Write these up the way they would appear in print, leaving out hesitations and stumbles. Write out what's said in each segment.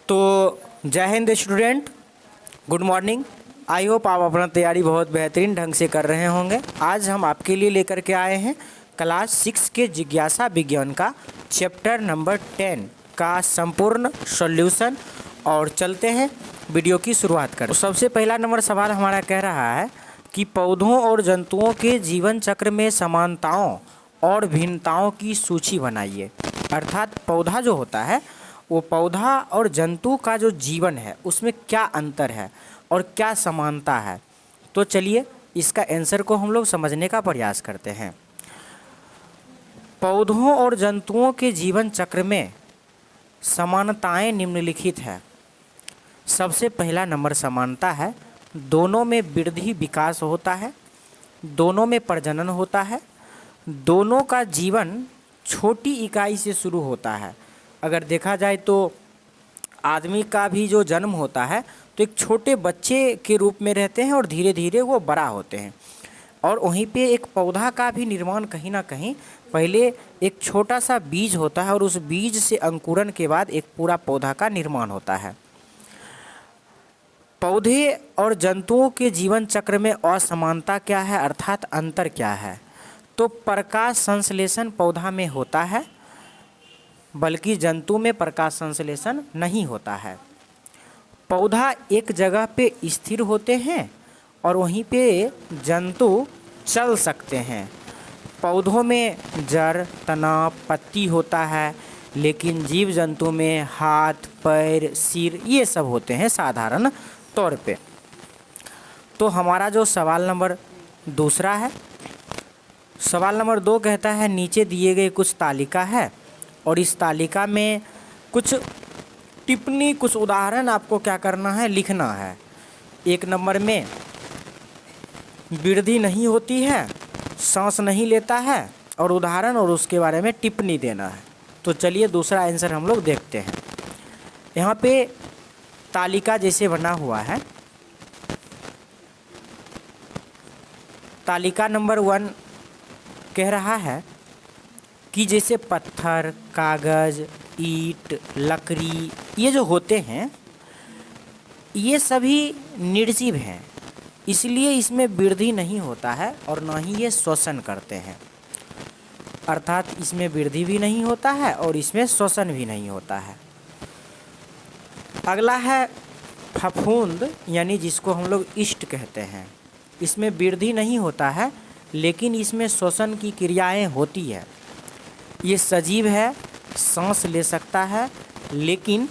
तो जय Hind student, good morning. I hope आप अपना तैयारी बहुत बेहतरीन ढंग से कर रहे होंगे। आज हम आपके लिए लेकर के आए हैं क्लास 6 के जिज्ञासा विज्ञान का चैप्टर नंबर 10 का संपूर्ण सॉल्यूशन। और चलते हैं वीडियो की शुरुआत कर। तो सबसे पहला नंबर सवाल हमारा कह रहा है कि पौधों और जंतुओं के जीवन चक्र में समानताओं और भिन्नताओं की सूची बनाइए। अर्थात पौधा जो होता है वो पौधा और जंतु का जो जीवन है उसमें क्या अंतर है और क्या समानता है। तो चलिए इसका आंसर को हम लोग समझने का प्रयास करते हैं। पौधों और जंतुओं के जीवन चक्र में समानताएं निम्नलिखित है। सबसे पहला नंबर समानता है, दोनों में वृद्धि विकास होता है, दोनों में प्रजनन होता है, दोनों का जीवन छोटी इकाई से शुरू होता है। अगर देखा जाए तो आदमी का भी जो जन्म होता है तो एक छोटे बच्चे के रूप में रहते हैं और धीरे धीरे वो बड़ा होते हैं। और वहीं पे एक पौधा का भी निर्माण कहीं ना कहीं पहले एक छोटा सा बीज होता है और उस बीज से अंकुरन के बाद एक पूरा पौधा का निर्माण होता है। पौधे और जंतुओं के जीवन चक्र में असमानता क्या है अर्थात अंतर क्या है। तो प्रकाश संश्लेषण पौधा में होता है बल्कि जंतु में प्रकाश संश्लेषण नहीं होता है। पौधा एक जगह पे स्थिर होते हैं और वहीं पे जंतु चल सकते हैं। पौधों में जड़, तना, पत्ती होता है, लेकिन जीव जंतु में हाथ, पैर, सिर ये सब होते हैं साधारण तौर पे। तो हमारा जो सवाल नंबर दूसरा है, सवाल नंबर 2 कहता है नीचे दिए गए कुछ तालिका है और इस तालिका में कुछ टिप्पणी, कुछ उदाहरण आपको क्या करना है, लिखना है। 1 नंबर में वृद्धि नहीं होती है, सांस नहीं लेता है और उदाहरण और उसके बारे में टिप्पणी देना है। तो चलिए दूसरा आंसर हम लोग देखते हैं। यहाँ पे तालिका जैसे बना हुआ है, तालिका नंबर 1 कह रहा है कि जैसे पत्थर, कागज़, ईंट, लकड़ी ये जो होते हैं ये सभी निर्जीव हैं, इसलिए इसमें वृद्धि नहीं होता है और ना ही ये श्वसन करते हैं। अर्थात इसमें वृद्धि भी नहीं होता है और इसमें श्वसन भी नहीं होता है। अगला है फफूंद, यानी जिसको हम लोग ईस्ट कहते हैं। इसमें वृद्धि नहीं होता है लेकिन इसमें श्वसन की क्रियाएं होती है। ये सजीव है, सांस ले सकता है लेकिन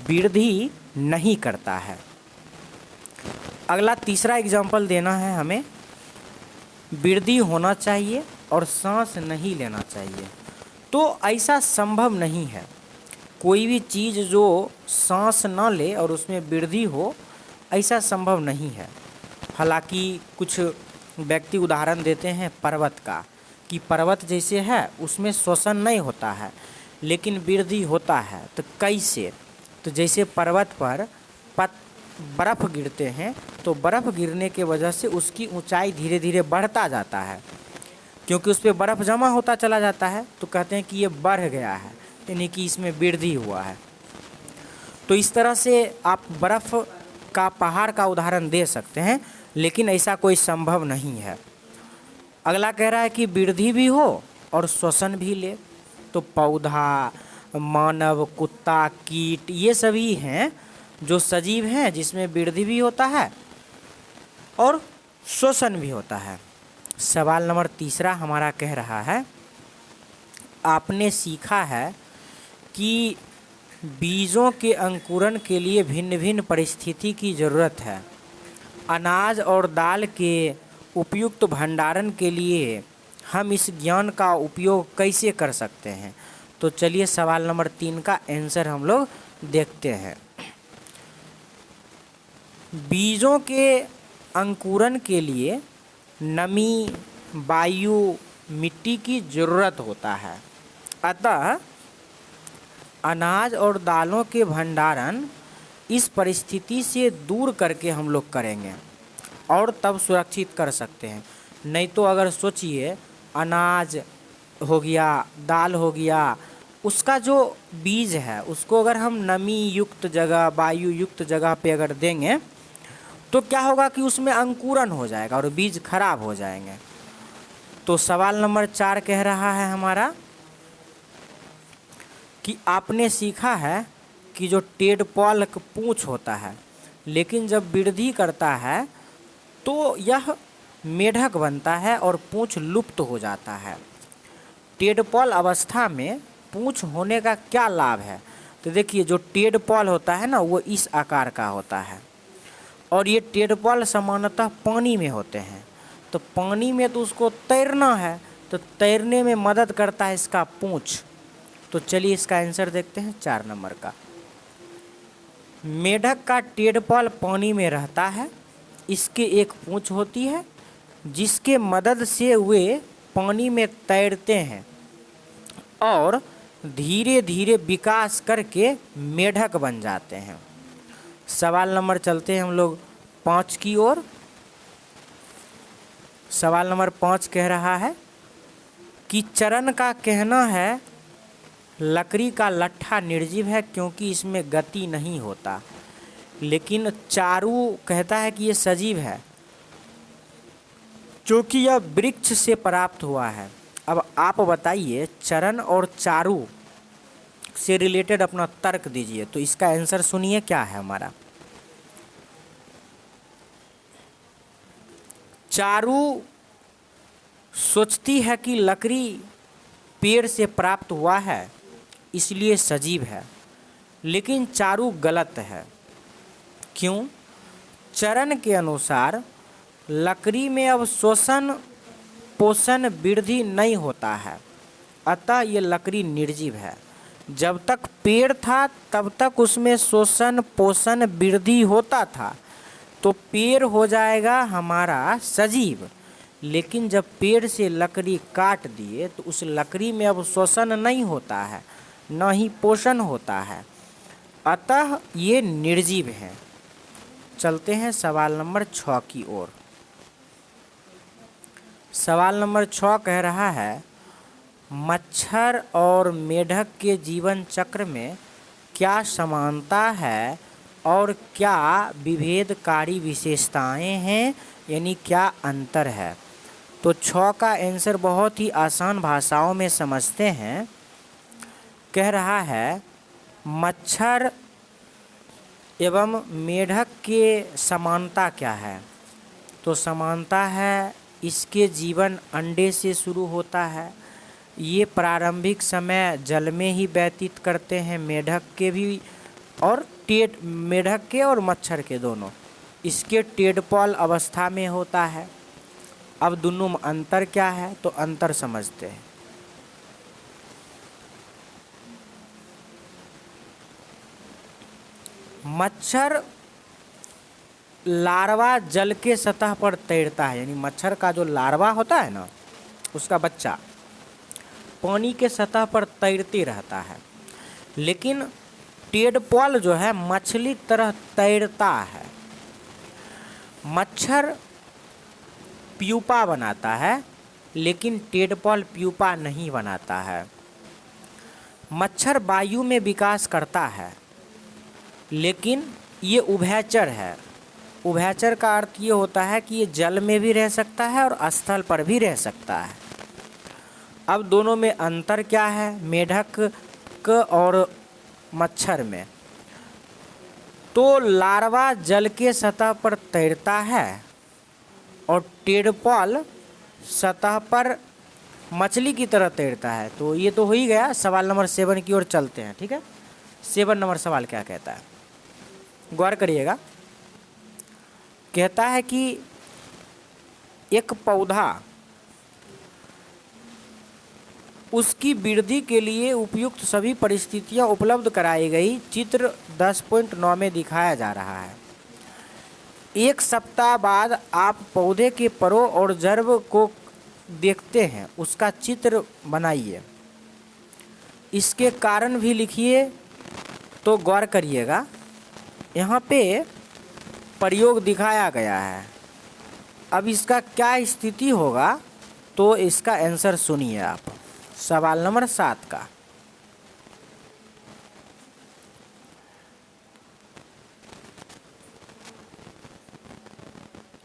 वृद्धि नहीं करता है। अगला तीसरा एग्जाम्पल देना है हमें, वृद्धि होना चाहिए और सांस नहीं लेना चाहिए। तो ऐसा संभव नहीं है, कोई भी चीज़ जो सांस ना ले और उसमें वृद्धि हो ऐसा संभव नहीं है। हालांकि कुछ व्यक्ति उदाहरण देते हैं पर्वत का कि पर्वत जैसे है उसमें श्वसन नहीं होता है लेकिन वृद्धि होता है। तो कैसे? तो जैसे पर्वत पर बर्फ़ गिरते हैं तो बर्फ़ गिरने के वजह से उसकी ऊंचाई धीरे धीरे बढ़ता जाता है, क्योंकि उस पर बर्फ़ जमा होता चला जाता है। तो कहते हैं कि ये बढ़ गया है, यानी कि इसमें वृद्धि हुआ है। तो इस तरह से आप बर्फ़ का पहाड़ का उदाहरण दे सकते हैं, लेकिन ऐसा कोई संभव नहीं है। अगला कह रहा है कि वृद्धि भी हो और श्वसन भी ले। तो पौधा, मानव, कुत्ता, कीट ये सभी हैं जो सजीव हैं जिसमें वृद्धि भी होता है और श्वसन भी होता है। सवाल नंबर 3 हमारा कह रहा है आपने सीखा है कि बीजों के अंकुरन के लिए भिन्न भिन्न परिस्थिति की ज़रूरत है। अनाज और दाल के उपयुक्त भंडारण के लिए हम इस ज्ञान का उपयोग कैसे कर सकते हैं। तो चलिए सवाल नंबर 3 का आंसर हम लोग देखते हैं। बीजों के अंकुरन के लिए नमी, वायु, मिट्टी की ज़रूरत होता है। अतः अनाज और दालों के भंडारण इस परिस्थिति से दूर करके हम लोग करेंगे और तब सुरक्षित कर सकते हैं। नहीं तो अगर सोचिए अनाज हो गया, दाल हो गया उसका जो बीज है उसको अगर हम नमी युक्त जगह, वायु युक्त जगह पे अगर देंगे तो क्या होगा कि उसमें अंकुरन हो जाएगा और बीज खराब हो जाएंगे। तो सवाल नंबर 4 कह रहा है हमारा कि आपने सीखा है कि जो टेडपॉल का पूंछ होता है, लेकिन जब वृद्धि करता है तो यह मेढक बनता है और पूंछ लुप्त हो जाता है। टेडपॉल अवस्था में पूंछ होने का क्या लाभ है? तो देखिए, जो टेडपॉल होता है ना वो इस आकार का होता है और ये टेडपॉल सामान्यतः पानी में होते हैं। तो पानी में तो उसको तैरना है, तो तैरने में मदद करता है इसका पूंछ। तो चलिए इसका आंसर देखते हैं 4 नंबर का। मेढक का टेडपॉल पानी में रहता है, इसके एक पूंछ होती है जिसके मदद से वे पानी में तैरते हैं और धीरे धीरे विकास करके मेढक बन जाते हैं। सवाल नंबर चलते हैं हम लोग 5 की ओर। सवाल नंबर 5 कह रहा है कि चरण का कहना है लकड़ी का लट्ठा निर्जीव है क्योंकि इसमें गति नहीं होता, लेकिन चारू कहता है कि ये सजीव है क्योंकि यह वृक्ष से प्राप्त हुआ है। अब आप बताइए, चरण और चारू से रिलेटेड अपना तर्क दीजिए। तो इसका आंसर सुनिए क्या है हमारा। चारू सोचती है कि लकड़ी पेड़ से प्राप्त हुआ है इसलिए सजीव है, लेकिन चारू गलत है। क्यों? चरण के अनुसार लकड़ी में अब श्वसन पोषण वृद्धि नहीं होता है, अतः ये लकड़ी निर्जीव है। जब तक पेड़ था तब तक उसमें श्वसन पोषण वृद्धि होता था, तो पेड़ हो जाएगा हमारा सजीव। लेकिन जब पेड़ से लकड़ी काट दिए तो उस लकड़ी में अब श्वसन नहीं होता है, न ही पोषण होता है, अतः ये निर्जीव है। चलते हैं सवाल नंबर 6 की ओर। सवाल नंबर 6 कह रहा है मच्छर और मेढक के जीवन चक्र में क्या समानता है और क्या विभेदकारी विशेषताएं हैं, यानी क्या अंतर है। तो 6 का आंसर बहुत ही आसान भाषाओं में समझते हैं। कह रहा है मच्छर एवं मेढक के समानता क्या है। तो समानता है इसके जीवन अंडे से शुरू होता है, ये प्रारंभिक समय जल में ही व्यतीत करते हैं, मेढक के भी और मेढक के और मच्छर के दोनों। इसके टेडपॉल अवस्था में होता है। अब दोनों में अंतर क्या है, तो अंतर समझते हैं। मच्छर लार्वा जल के सतह पर तैरता है, यानी मच्छर का जो लार्वा होता है ना, उसका बच्चा पानी के सतह पर तैरते रहता है। लेकिन टेडपॉल जो है मछली की तरह तैरता है। मच्छर प्यूपा बनाता है, लेकिन टेडपॉल प्यूपा नहीं बनाता है। मच्छर वायु में विकास करता है, लेकिन ये उभयचर है। उभयचर का अर्थ ये होता है कि ये जल में भी रह सकता है और स्थल पर भी रह सकता है। अब दोनों में अंतर क्या है, मेढक और मच्छर में? तो लार्वा जल के सतह पर तैरता है और टेडपॉल सतह पर मछली की तरह तैरता है। तो ये तो हो ही गया। सवाल नंबर 7 की ओर चलते हैं, ठीक है। 7 नंबर सवाल क्या कहता है, गौर करिएगा। कहता है कि एक पौधा उसकी वृद्धि के लिए उपयुक्त सभी परिस्थितियां उपलब्ध कराई गई चित्र 10.9 में दिखाया जा रहा है। 1 सप्ताह बाद आप पौधे के परों और जड़ को देखते हैं, उसका चित्र बनाइए, इसके कारण भी लिखिए। तो गौर करिएगा, यहाँ पे प्रयोग दिखाया गया है। अब इसका क्या स्थिति होगा, तो इसका आंसर सुनिए आप। सवाल नंबर 7 का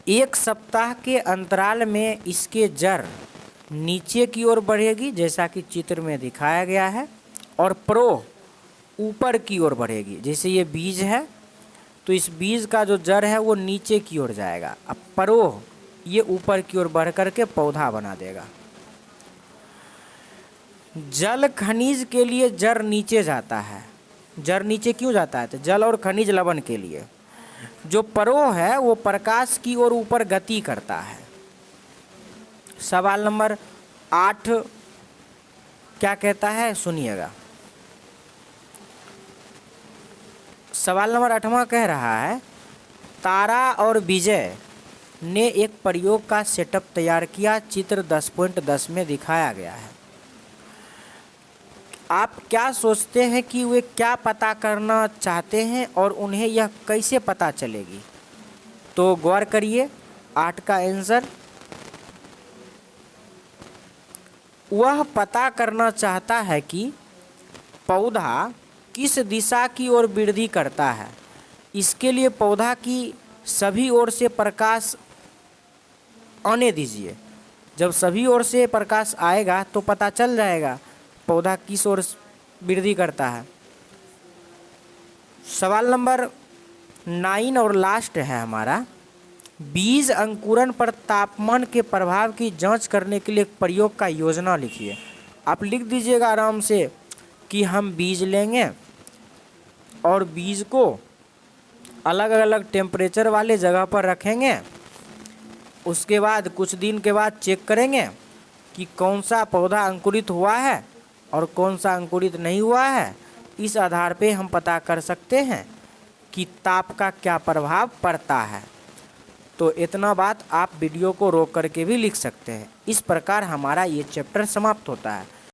1 सप्ताह के अंतराल में इसके जड़ नीचे की ओर बढ़ेगी, जैसा कि चित्र में दिखाया गया है, और प्रो ऊपर की ओर बढ़ेगी। जैसे ये बीज है तो इस बीज का जो जड़ है वो नीचे की ओर जाएगा, अब प्रो ये ऊपर की ओर बढ़ कर के पौधा बना देगा। जल खनिज के लिए जड़ नीचे जाता है। जड़ नीचे क्यों जाता है? तो जल और खनिज लवण के लिए। जो प्रो है वो प्रकाश की ओर ऊपर गति करता है। सवाल नंबर 8 क्या कहता है, सुनिएगा। सवाल नंबर 8वां कह रहा है, तारा और विजय ने एक प्रयोग का सेटअप तैयार किया, चित्र 10.10 में दिखाया गया है। आप क्या सोचते हैं कि वे क्या पता करना चाहते हैं और उन्हें यह कैसे पता चलेगी? तो गौर करिए 8 का आंसर, वह पता करना चाहता है कि पौधा किस दिशा की ओर वृद्धि करता है। इसके लिए पौधा की सभी ओर से प्रकाश आने दीजिए। जब सभी ओर से प्रकाश आएगा तो पता चल जाएगा पौधा किस ओर वृद्धि करता है। सवाल नंबर 9 और लास्ट है हमारा, बीज अंकुरण पर तापमान के प्रभाव की जांच करने के लिए एक प्रयोग का योजना लिखिए। आप लिख दीजिएगा आराम से कि हम बीज लेंगे और बीज को अलग अलग टेम्परेचर वाले जगह पर रखेंगे। उसके बाद कुछ दिन के बाद चेक करेंगे कि कौन सा पौधा अंकुरित हुआ है और कौन सा अंकुरित नहीं हुआ है। इस आधार पे हम पता कर सकते हैं कि ताप का क्या प्रभाव पड़ता है। तो इतना बात आप वीडियो को रोक करके भी लिख सकते हैं। इस प्रकार हमारा ये चैप्टर समाप्त होता है।